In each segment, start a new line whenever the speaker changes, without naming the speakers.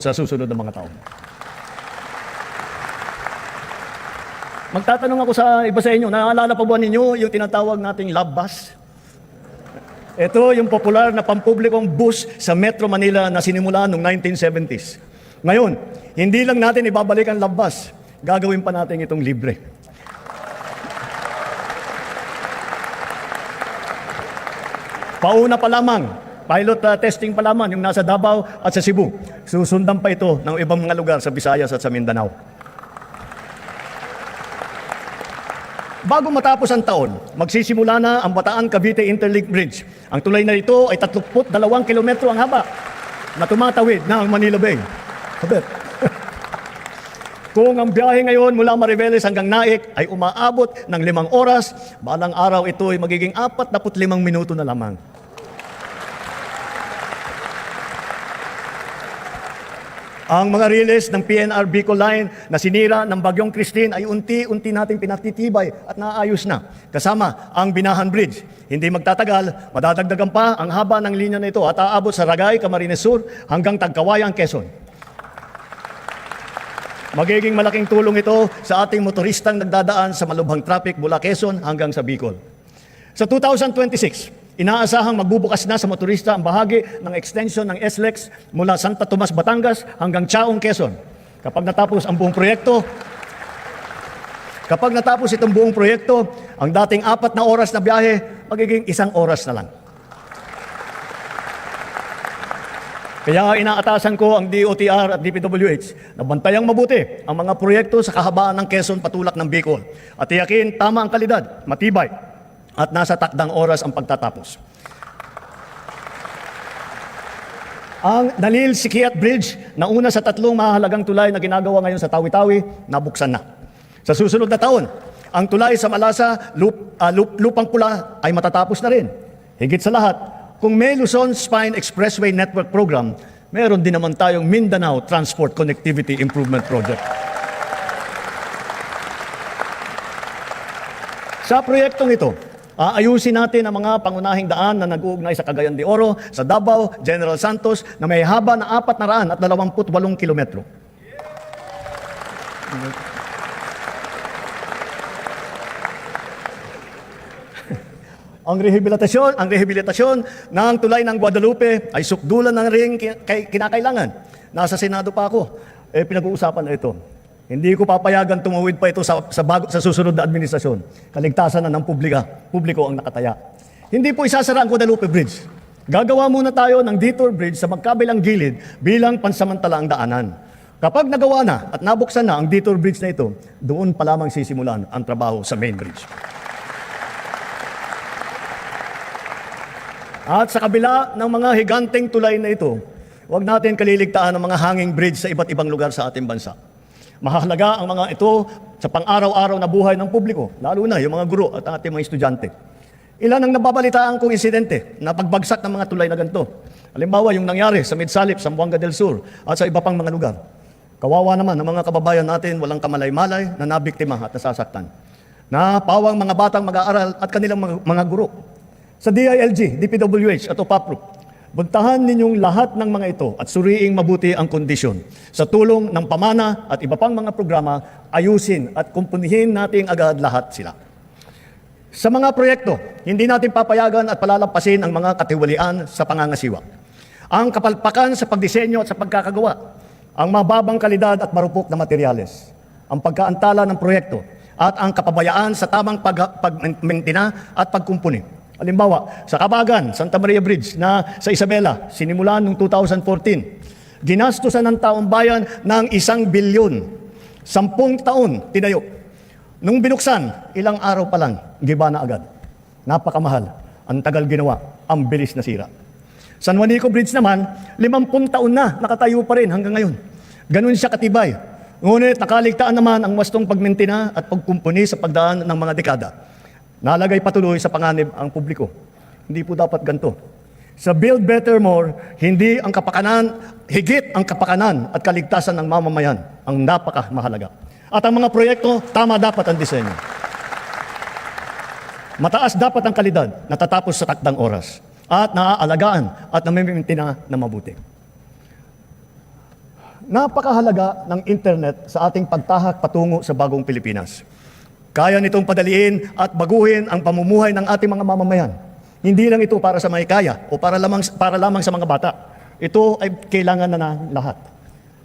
sa susunod na mga taon. Magtatanong ako sa iba sa inyo, naalala pa ba ninyo yung tinatawag nating love bus? Ito yung popular na pampublikong bus sa Metro Manila na sinimula noong 1970s. Ngayon, hindi lang natin ibabalik ang love bus, gagawin pa natin itong libre. Pauna pa lamang, pilot testing pa lamang yung nasa Davao at sa Cebu. Susundan pa ito ng ibang mga lugar sa Visayas at sa Mindanao. Bago matapos ang taon, magsisimula na ang Bataan-Cavite Interlink Bridge. Ang tulay na ito ay 32 kilometro ang haba na tumatawid ng Manila Bay. Sabit. Kung ang biyahe ngayon mula Mariveles hanggang Naik ay umaabot ng 5 oras, balang araw ito ay magiging 45 minuto na lamang. Ang mga riles ng PNR Bicol Line na sinira ng Bagyong Christine ay unti-unti nating pinatitibay at naayos na. Kasama ang Binahan Bridge. Hindi magtatagal, madadagdagan pa ang haba ng linya na ito at aabot sa Ragay, Camarines Sur hanggang Tagkawayan, Quezon. Magiging malaking tulong ito sa ating motoristang nagdadaan sa malubhang traffic mula Quezon hanggang sa Bicol. Sa 2026, inaasahang magbubukas na sa motorista ang bahagi ng extension ng SLEX mula Santa Tomas, Batangas hanggang Chaong, Quezon. Kapag natapos itong buong proyekto, ang dating 4 na oras na biyahe, magiging 1 oras na lang. Kaya inaatasan ko ang DOTR at DPWH na bantayang mabuti ang mga proyekto sa kahabaan ng Quezon patulak ng Bicol at tiyakin tama ang kalidad, matibay, at nasa takdang oras ang pagtatapos. Ang Nalil-Sikiat Bridge na una sa 3 mahalagang tulay na ginagawa ngayon sa Tawi-Tawi, nabuksan na. Sa susunod na taon, ang tulay sa Malasa, Lupang Pula ay matatapos na rin. Higit sa lahat, kung may Luzon Spine Expressway Network Program, meron din naman tayong Mindanao Transport Connectivity Improvement Project. Sa proyektong ito, aayusin natin ang mga pangunahing daan na nag-uugnay sa Cagayan de Oro, sa Davao, General Santos na may haba na 428 kilometro. Ang rehabilitasyon ng tulay ng Guadalupe ay sukdulan ng ring kinakailangan. Nasa Senado pa ako, pinag-uusapan na ito. Hindi ko papayagan tumawid pa ito sa susunod na administrasyon. Kaligtasan na ng publiko ang nakataya. Hindi po isasara ang Guadalupe Bridge. Gagawa muna tayo ng detour bridge sa magkabilang gilid bilang pansamantalaang daanan. Kapag nagawa na at nabuksan na ang detour bridge na ito, doon pa lamang sisimulan ang trabaho sa main bridge. At sa kabila ng mga higanteng tulay na ito, huwag natin kaliligtaan ang mga hanging bridge sa iba't ibang lugar sa ating bansa. Mahalaga ang mga ito sa pang-araw-araw na buhay ng publiko, lalo na yung mga guro at ating mga estudyante. Ilan ang nababalitaan kong insidente na pagbagsak ng mga tulay na ganito. Halimbawa, yung nangyari sa Midsalip, Zamboanga del Sur at sa iba pang mga lugar. Kawawa naman ang mga kababayan natin walang kamalay-malay na nabiktima at nasasaktan. Napawang mga batang mag-aaral at kanilang mga guro. Sa DILG, DPWH at OPAPRO, buntahan ninyong lahat ng mga ito at suriing mabuti ang kondisyon. Sa tulong ng pamana at iba pang mga programa, ayusin at kumpunihin natin agad lahat sila. Sa mga proyekto, hindi natin papayagan at palalampasin ang mga katiwalian sa pangangasiwa. Ang kapalpakan sa pagdisenyo at sa pagkakagawa, ang mababang kalidad at marupok na materyales, ang pagkaantala ng proyekto, at ang kapabayaan sa tamang pagmentina at pagkumpuni. Halimbawa, sa Kabagan, Santa Maria Bridge na sa Isabela, sinimulan noong 2014. Ginastusan ng taong bayan ng 1 bilyon. 10 taon, tinayo. Nung binuksan, ilang araw pa lang, giba na agad. Napakamahal. Ang tagal ginawa, ang bilis na sira. San Juanico Bridge naman, 50 taon na, nakatayo pa rin hanggang ngayon. Ganun siya katibay. Ngunit nakaligtaan naman ang wastong pagmentina at pagkumpuni sa pagdaan ng mga dekada. Nalagay patuloy sa panganib ang publiko. Hindi po dapat ganito. Sa Build Better More, higit ang kapakanan at kaligtasan ng mamamayan ang napakamahalaga. At ang mga proyekto, tama dapat ang disenyo. Mataas dapat ang kalidad, natatapos sa takdang oras. at naaalagaan at namimintina na mabuti. Napakahalaga ng internet sa ating pagtahak patungo sa bagong Pilipinas. Kaya nitong padaliin at baguhin ang pamumuhay ng ating mga mamamayan. Hindi lang ito para sa may kaya o para lamang sa mga bata. Ito ay kailangan na ng lahat.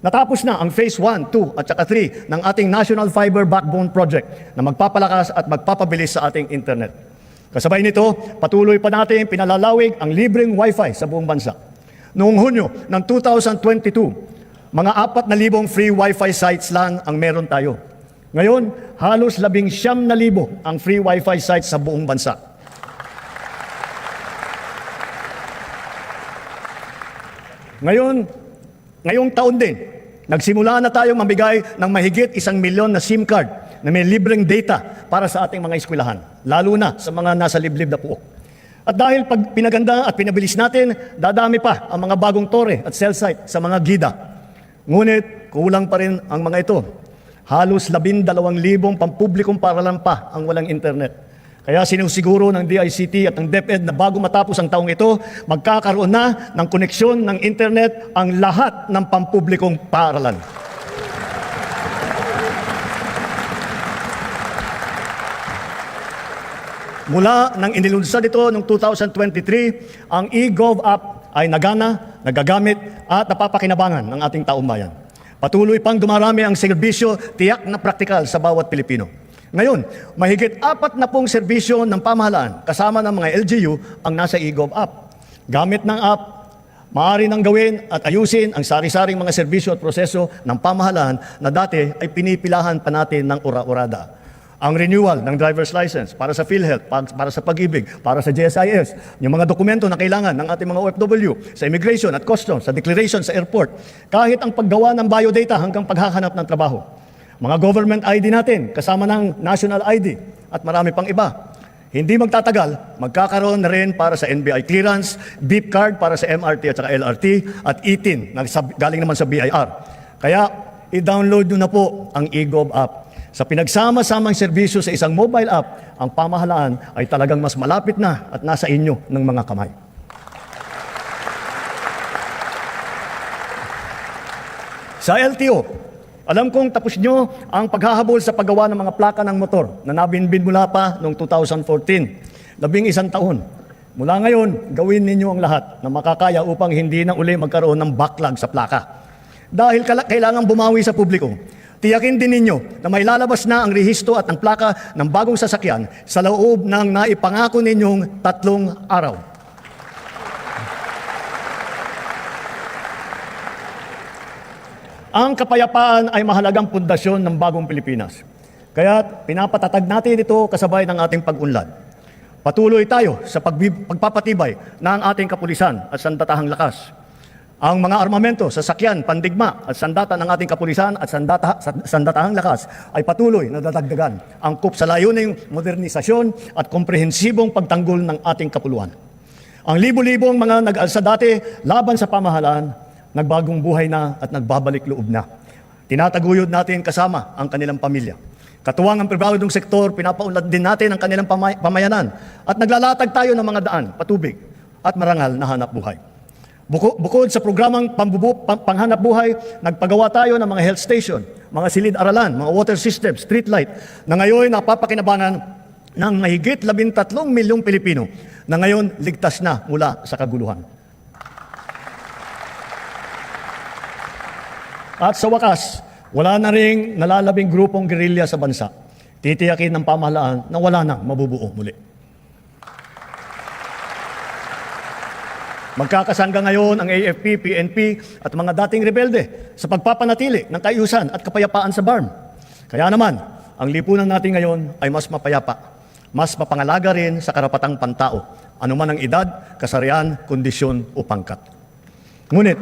Natapos na ang Phase 1, 2 at saka 3 ng ating National Fiber Backbone Project na magpapalakas at magpapabilis sa ating internet. Kasabay nito, patuloy pa natin pinalalawig ang libreng Wi-Fi sa buong bansa. Noong Hunyo ng 2022, mga 4,000 free Wi-Fi sites lang ang meron tayo. Ngayon, halos 19,000 ang free Wi-Fi sites sa buong bansa. Ngayong taon din, nagsimula na tayong mamigay ng mahigit 1 milyon na SIM card na may libreng data para sa ating mga eskwelahan, lalo na sa mga nasa liblib na puok. At dahil pag pinaganda at pinabilis natin, dadami pa ang mga bagong tore at cell site sa mga gida. Ngunit kulang pa rin ang mga ito. Halos 12,000 pampublikong paaralan pa ang walang internet. Kaya sinusiguro ng DICT at ng DepEd na bago matapos ang taong ito, magkakaroon na ng koneksyon ng internet ang lahat ng pampublikong paaralan. Mula nang inilunsad ito noong 2023, ang eGov app ay nagana, nagagamit at napapakinabangan ng ating taumbayan. Patuloy pang dumarami ang serbisyo tiyak na praktikal sa bawat Pilipino. Ngayon, mahigit 40 serbisyo ng pamahalaan kasama ng mga LGU ang nasa eGov app. Gamit ng app, maaari nang gawin at ayusin ang sari-saring mga serbisyo at proseso ng pamahalaan na dati ay pinipilahan pa natin ng ura-urada. Ang renewal ng driver's license para sa PhilHealth, para sa Pag-ibig, para sa GSIS, yung mga dokumento na kailangan ng ating mga OFW, sa immigration at customs, sa declaration sa airport, kahit ang paggawa ng biodata hanggang paghahanap ng trabaho. Mga government ID natin, kasama ng national ID at marami pang iba. Hindi magtatagal, magkakaroon na rin para sa NBI clearance, beep card para sa MRT at saka LRT, at e-TIN na galing naman sa BIR. Kaya i-download nyo na po ang eGov app. Sa pinagsama-samang serbisyo sa isang mobile app, ang pamahalaan ay talagang mas malapit na at nasa inyo ng mga kamay. Sa LTO, alam kong tapos nyo ang paghahabol sa paggawa ng mga plaka ng motor na nabinbin mula pa noong 2014, 11 taon. Mula ngayon, gawin ninyo ang lahat na makakaya upang hindi na uli magkaroon ng backlog sa plaka. Dahil kailangan bumawi sa publiko, tiyakin din ninyo na may lalabas na ang rehistro at ang plaka ng bagong sasakyan sa loob ng naipangako ninyong 3 araw. Ang kapayapaan ay mahalagang pundasyon ng bagong Pilipinas. Kaya pinapatatag natin ito kasabay ng ating pag-unlad. Patuloy tayo sa pagpapatibay ng ating kapulisan at sandatahang lakas. Ang mga armamento, sasakyan, pandigma at sandata ng ating kapulisan at sandatahang lakas ay patuloy na dadagdagan, angkop sa layuning modernisasyon at komprehensibong pagtanggol ng ating kapuluan. Ang libo-libong mga nag-alsa dati laban sa pamahalaan, nagbagong buhay na at nagbabalik loob na. Tinataguyod natin kasama ang kanilang pamilya. Katuwang ang pribadong sektor, pinapaunlad din natin ang kanilang pamayanan at naglalatag tayo ng mga daan, patubig at marangal na hanap buhay. Bukod sa programang panghanap buhay, nagpagawa tayo ng mga health station, mga silid-aralan, mga water system, street light, na ngayon napapakinabangan ng mahigit 13 milyong Pilipino na ngayon ligtas na mula sa kaguluhan. At sa wakas, wala na ring nalalabing grupong gerilya sa bansa. Titiyakin ng pamahalaan na wala nang mabubuo muli. Magkakasangga ngayon ang AFP, PNP at mga dating rebelde sa pagpapanatili ng kaayusan at kapayapaan sa BARM. Kaya naman, ang lipunan natin ngayon ay mas mapayapa, mas mapangalaga rin sa karapatang pantao, anuman ang edad, kasarian, kondisyon o pangkat. Ngunit,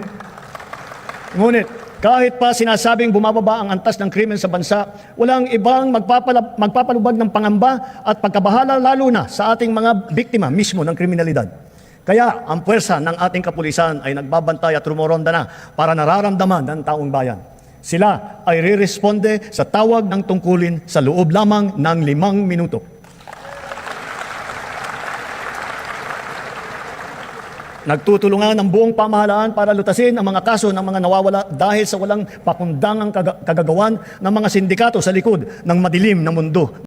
kahit pa sinasabing bumababa ang antas ng krimen sa bansa, walang ibang magpapalubag ng pangamba at pagkabahala lalo na sa ating mga biktima mismo ng kriminalidad. Kaya ang puwersa ng ating kapulisan ay nagbabantay at rumoronda na para nararamdaman ng taong bayan. Sila ay re-responde sa tawag ng tungkulin sa loob lamang ng 5 minuto. Nagtutulungan ang buong pamahalaan para lutasin ang mga kaso ng mga nawawala dahil sa walang pakundangang kagagawan ng mga sindikato sa likod ng madilim na mundo.